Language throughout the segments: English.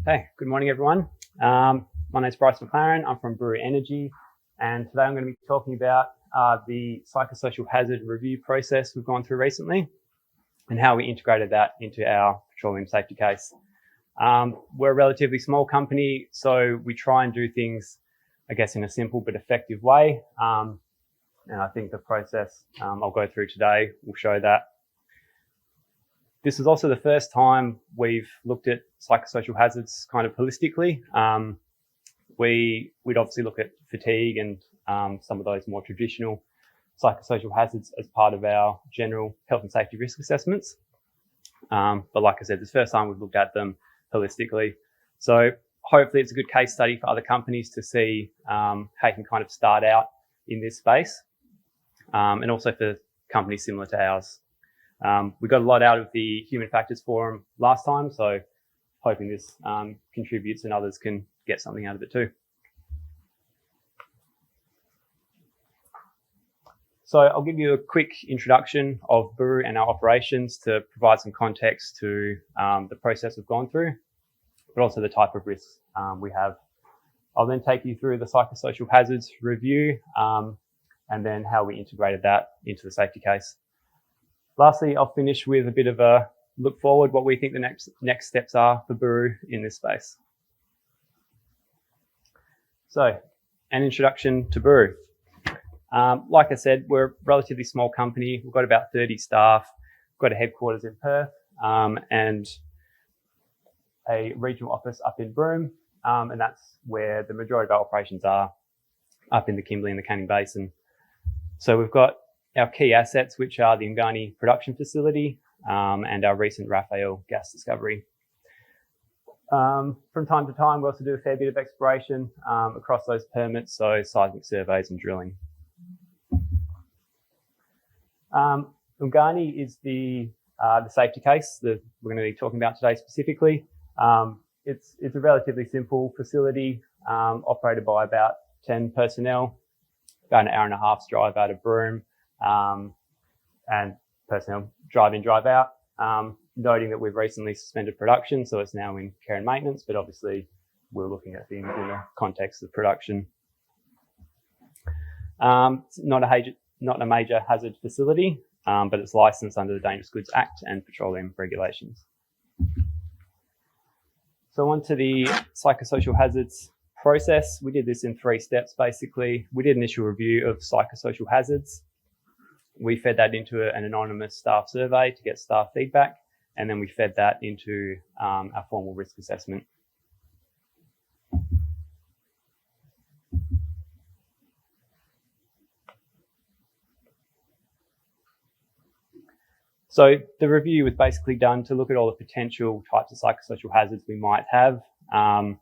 Hey, good morning, everyone. My name is Bryce McLaren. I'm from Buru Energy, and today I'm going to be talking about the psychosocial hazard review process we've gone through recently and how we integrated that into our petroleum safety case. We're a relatively small company, so we try and do things, I guess, in a simple but effective way. And I think the process I'll go through today will show that. This is also the first time we've looked at psychosocial hazards kind of holistically. We'd obviously look at fatigue and some of those more traditional psychosocial hazards as part of our general health and safety risk assessments. But like I said, this is the first time we've looked at them holistically. So hopefully it's a good case study for other companies to see how you can kind of start out in this space, and also for companies similar to ours. We got a lot out of the Human Factors Forum last time, so hoping this contributes and others can get something out of it too. So I'll give you a quick introduction of Buru and our operations to provide some context to the process we've gone through, but also the type of risks we have. I'll then take you through the psychosocial hazards review and then how we integrated that into the safety case. Lastly, I'll finish with a bit of a look forward, what we think the next steps are for Buru in this space. So, an introduction to Buru. Like I said, we're a relatively small company. We've got about 30 staff. We've got a headquarters in Perth and a regional office up in Broome, and that's where the majority of our operations are, up in the Kimberley and the Canning Basin. So we've got our key assets, which are the Ngani production facility and our recent Raphael gas discovery. From time to time, we also do a fair bit of exploration across those permits, so seismic surveys and drilling. Ngani is the safety case that we're going to be talking about today specifically. It's a relatively simple facility operated by about 10 personnel, about an hour and a half's drive out of Broome. And personnel drive in, drive out, noting that we've recently suspended production, so it's now in care and maintenance, but obviously we're looking at things in the context of production. It's not a major hazard facility, but it's licensed under the Dangerous Goods Act and petroleum regulations. So on to the psychosocial hazards process. We did this in 3 steps, basically. We did an initial review of psychosocial hazards. We fed that into an anonymous staff survey to get staff feedback, and then we fed that into our formal risk assessment. So the review was basically done to look at all the potential types of psychosocial hazards we might have, and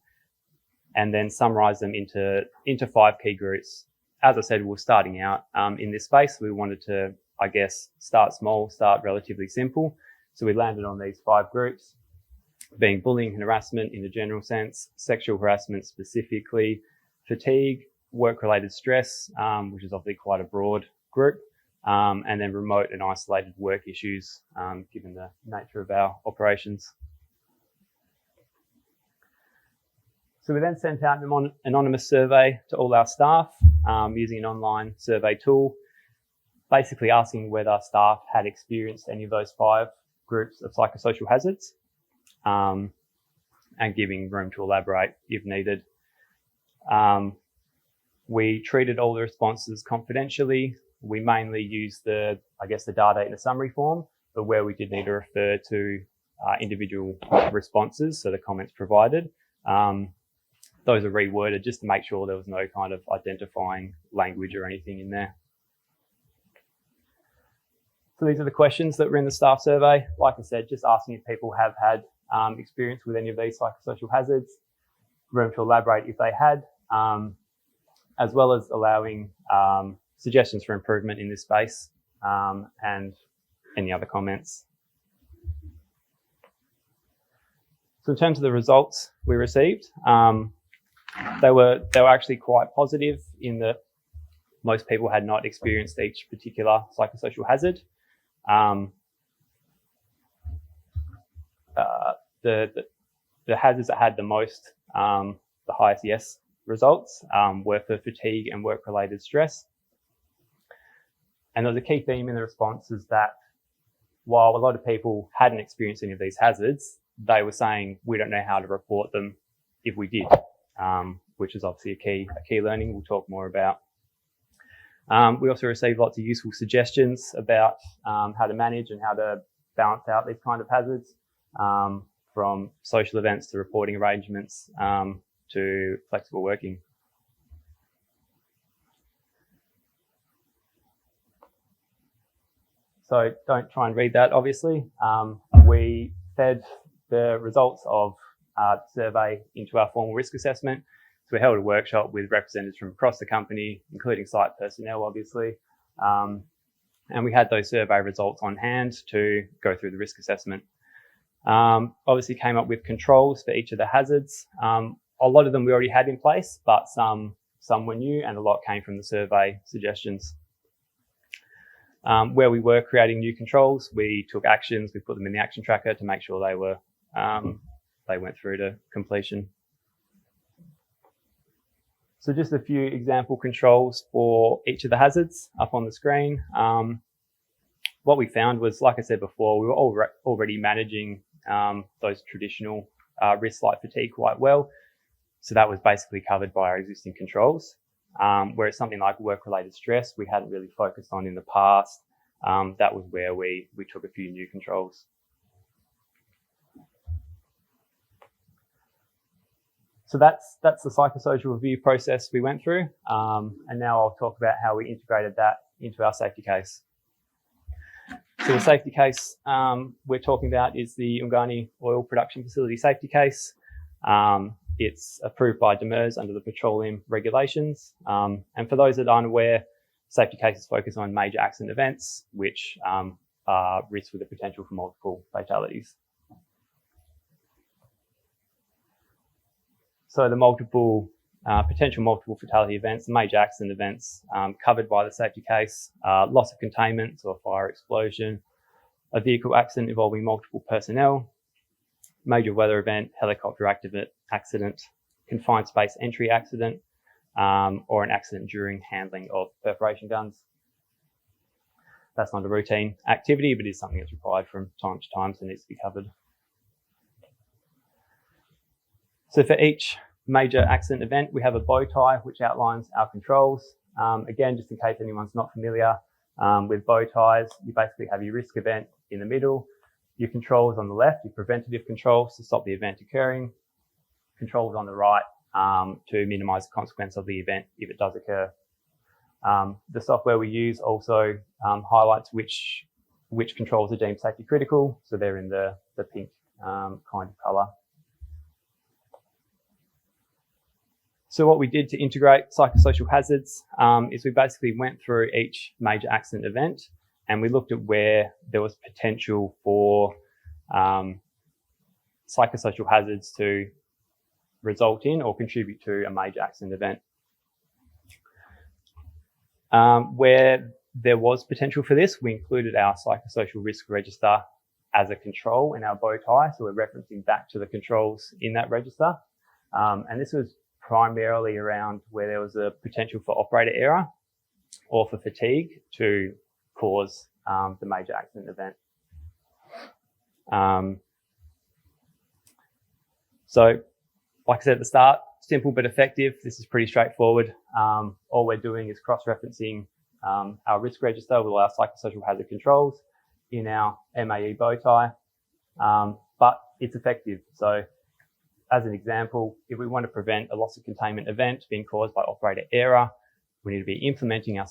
then summarize them into 5 key groups. As I said, we're starting out in this space. We wanted to, I guess, start small, start relatively simple. So we landed on these 5 groups, being bullying and harassment in a general sense, sexual harassment specifically, fatigue, work-related stress, which is obviously quite a broad group, and then remote and isolated work issues, given the nature of our operations. So we then sent out an anonymous survey to all our staff using an online survey tool, basically asking whether staff had experienced any of those 5 groups of psychosocial hazards, and giving room to elaborate if needed. We treated all the responses confidentially. We mainly used the data in a summary form, but where we did need to refer to individual responses, so the comments provided, those are reworded just to make sure there was no kind of identifying language or anything in there. So these are the questions that were in the staff survey. Like I said, just asking if people have had experience with any of these psychosocial hazards, room to elaborate if they had, as well as allowing suggestions for improvement in this space, and any other comments. So in terms of the results we received, they were actually quite positive in that most people had not experienced each particular psychosocial hazard. the hazards that had the most, the highest yes results were for fatigue and work-related stress. And there was a key theme in the responses that while a lot of people hadn't experienced any of these hazards, they were saying, we don't know how to report them if we did, which is obviously a key learning we'll talk more about. We also received lots of useful suggestions about how to manage and how to balance out these kind of hazards, from social events to reporting arrangements to flexible working. So don't try and read that, obviously. We fed the results of the survey into our formal risk assessment. So we held a workshop with representatives from across the company, including site personnel, obviously. And we had those survey results on hand to go through the risk assessment. Obviously came up with controls for each of the hazards. A lot of them we already had in place, but some were new, and a lot came from the survey suggestions. Where we were creating new controls, we took actions, we put them in the action tracker to make sure they went through to completion. So just a few example controls for each of the hazards up on the screen. What we found was, like I said before, we were already managing those traditional risks like fatigue quite well. So that was basically covered by our existing controls. Whereas something like work-related stress, we hadn't really focused on in the past. That was where we took a few new controls. So that's the psychosocial review process we went through. And now I'll talk about how we integrated that into our safety case. So the safety case we're talking about is the Ungani Oil Production Facility safety case. It's approved by DEMERS under the petroleum regulations. And for those that aren't aware, safety cases focus on major accident events, which are risks with the potential for multiple fatalities. So the potential multiple fatality events, major accident events covered by the safety case, loss of containment, so a fire explosion, a vehicle accident involving multiple personnel, major weather event, helicopter accident, confined space entry accident, or an accident during handling of perforation guns. That's not a routine activity, but is something that's required from time to time, so it needs to be covered. So for each major accident event, we have a bow tie which outlines our controls. Again, just in case anyone's not familiar with bow ties, you basically have your risk event in the middle, your controls on the left, your preventative controls to stop the event occurring, controls on the right to minimise the consequence of the event if it does occur. The software we use also highlights which controls are deemed safety critical, so they're in the pink kind of colour. So what we did to integrate psychosocial hazards is we basically went through each major accident event and we looked at where there was potential for psychosocial hazards to result in or contribute to a major accident event. Where there was potential for this, we included our psychosocial risk register as a control in our bow tie. So we're referencing back to the controls in that register. And this was primarily around where there was a potential for operator error or for fatigue to cause the major accident event. So, like I said at the start, simple but effective. This is pretty straightforward. All we're doing is cross-referencing our risk register with all our psychosocial hazard controls in our MAE bow tie, but it's effective. So, as an example, if we want to prevent a loss of containment event being caused by operator error, we need to be implementing our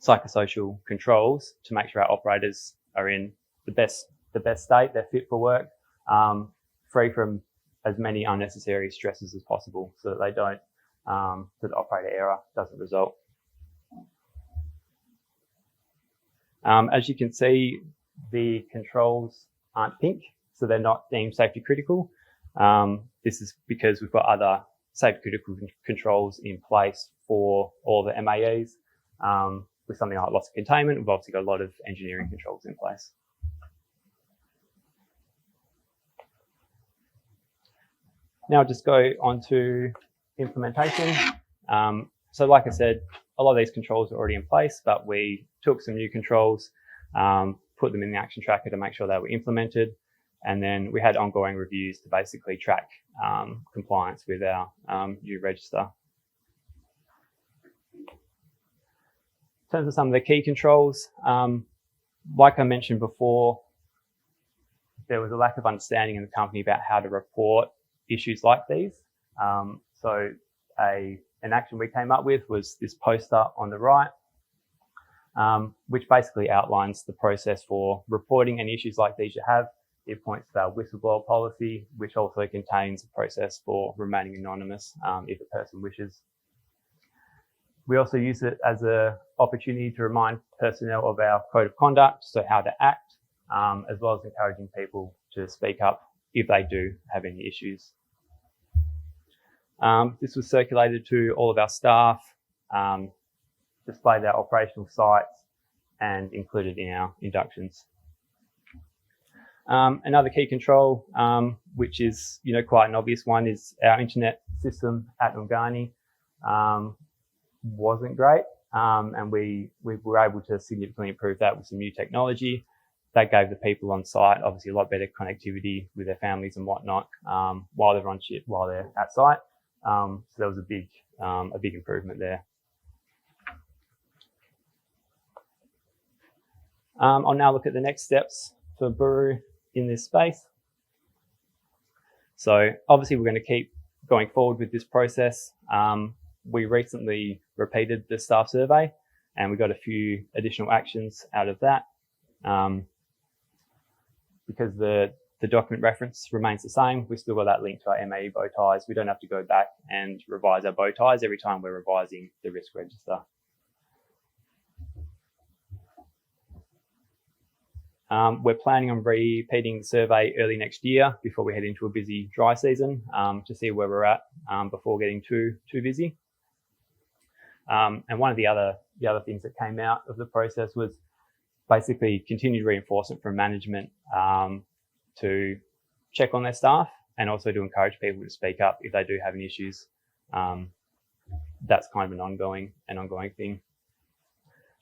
psychosocial controls to make sure our operators are in the best state, they're fit for work, free from as many unnecessary stresses as possible, so that they don't, so that operator error doesn't result. As you can see, the controls aren't pink, so they're not deemed safety critical. This is because we've got other safety critical controls in place for all the MAEs. With something like loss of containment, we've obviously got a lot of engineering controls in place. Now I'll just go on to implementation. So like I said, a lot of these controls are already in place, but we took some new controls, put them in the action tracker to make sure they were implemented. And then we had ongoing reviews to basically track compliance with our new register. In terms of some of the key controls, like I mentioned before, there was a lack of understanding in the company about how to report issues like these. So an action we came up with was this poster on the right, which basically outlines the process for reporting any issues like these you have. It points to our whistleblower policy, which also contains a process for remaining anonymous if a person wishes. We also use it as an opportunity to remind personnel of our code of conduct, so how to act, as well as encouraging people to speak up if they do have any issues. This was circulated to all of our staff, displayed at our operational sites, and included in our inductions. Another key control, which is quite an obvious one, is our internet system at Ungani. Wasn't great, and we were able to significantly improve that with some new technology. That gave the people on site obviously a lot better connectivity with their families and whatnot while they're on shift, while they're at site. So there was a big improvement there. I'll now look at the next steps for Buru in this space. So obviously we're going to keep going forward with this process. We recently repeated the staff survey and we got a few additional actions out of that. Because the document reference remains the same, we've still got that link to our MAE bow ties. We don't have to go back and revise our bow ties every time we're revising the risk register. We're planning on repeating the survey early next year before we head into a busy dry season to see where we're at before getting too busy. And one of the other things that came out of the process was basically continued reinforcement from management to check on their staff and also to encourage people to speak up if they do have any issues. That's kind of an ongoing thing.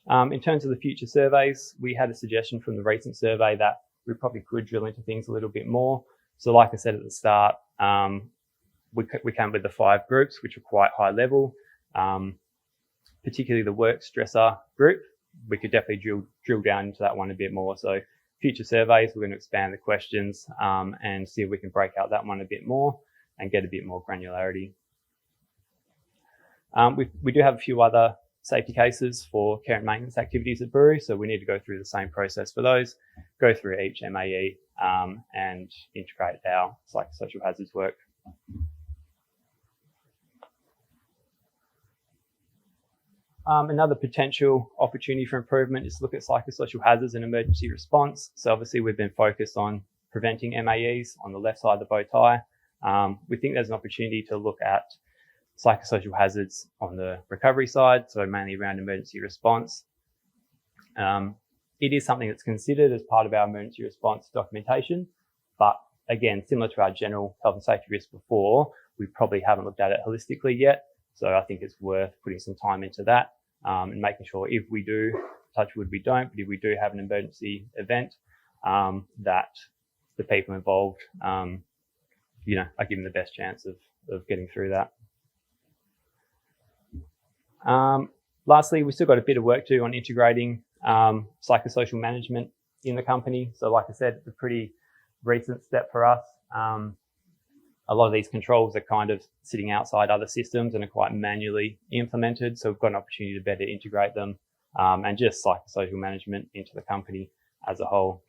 In terms of the future surveys, we had a suggestion from the recent survey that we probably could drill into things a little bit more. So like I said at the start, we came with the 5 groups, which are quite high level, particularly the work stressor group. We could definitely drill down into that one a bit more. So future surveys, we're going to expand the questions and see if we can break out that one a bit more and get a bit more granularity. We do have a few other safety cases for care and maintenance activities at Buru, so we need to go through the same process for those, go through each MAE and integrate our psychosocial hazards work. Another potential opportunity for improvement is to look at psychosocial hazards and emergency response. So obviously we've been focused on preventing MAEs on the left side of the bow tie. We think there's an opportunity to look at psychosocial hazards on the recovery side, so mainly around emergency response. It is something that's considered as part of our emergency response documentation, but again, similar to our general health and safety risk before, we probably haven't looked at it holistically yet. So I think it's worth putting some time into that and making sure if we do, touch wood we don't, but if we do have an emergency event, that the people involved, are given the best chance of getting through that. Lastly, we've still got a bit of work to do on integrating psychosocial management in the company. So like I said, it's a pretty recent step for us. A lot of these controls are kind of sitting outside other systems and are quite manually implemented. So we've got an opportunity to better integrate them and just psychosocial management into the company as a whole.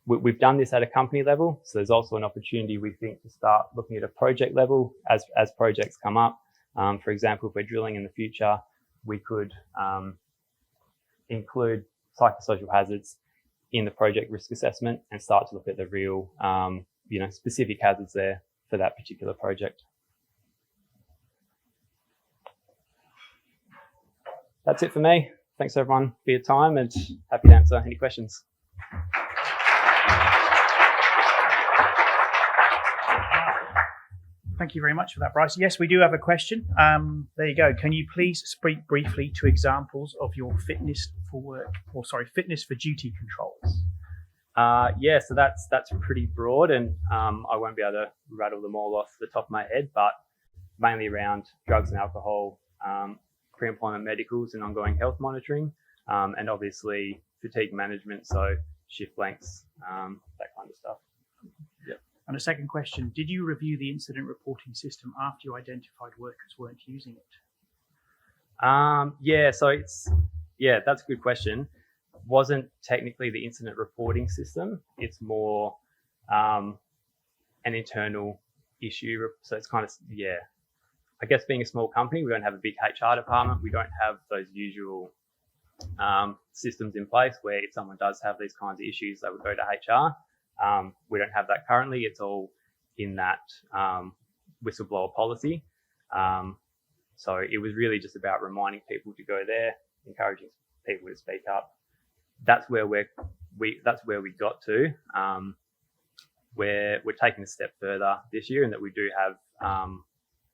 We've done this at a company level. So there's also an opportunity, we think, to start looking at a project level as projects come up. For example, if we're drilling in the future, we could include psychosocial hazards in the project risk assessment and start to look at the real specific hazards there for that particular project. That's it for me. Thanks everyone for your time and happy to answer any questions. Thank you very much for that, Bryce. Yes, we do have a question. There you go. Can you please speak briefly to examples of your fitness for duty controls? Yeah, so that's pretty broad, and I won't be able to rattle them all off the top of my head, but mainly around drugs and alcohol, pre-employment medicals and ongoing health monitoring, and obviously fatigue management, so shift lengths, that kind of stuff. Yep. And a second question, did you review the incident reporting system after you identified workers weren't using it? That's a good question. Wasn't technically the incident reporting system. It's more an internal issue. So it's kind of, I guess being a small company, we don't have a big HR department. We don't have those usual systems in place where if someone does have these kinds of issues, they would go to HR. We don't have that currently. It's all in that whistleblower policy. So it was really just about reminding people to go there, encouraging people to speak up. That's where we got to. We're taking a step further this year in that we do have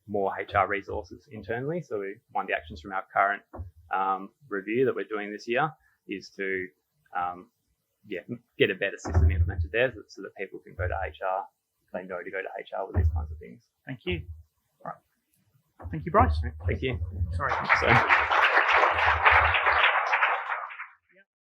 more HR resources internally. So one of the actions from our current review that we're doing this year is to get a better system implemented there so that people can go to HR. They know to go to HR with these kinds of things. Thank you. All right. Thank you, Bryce. Thank you. Sorry. So,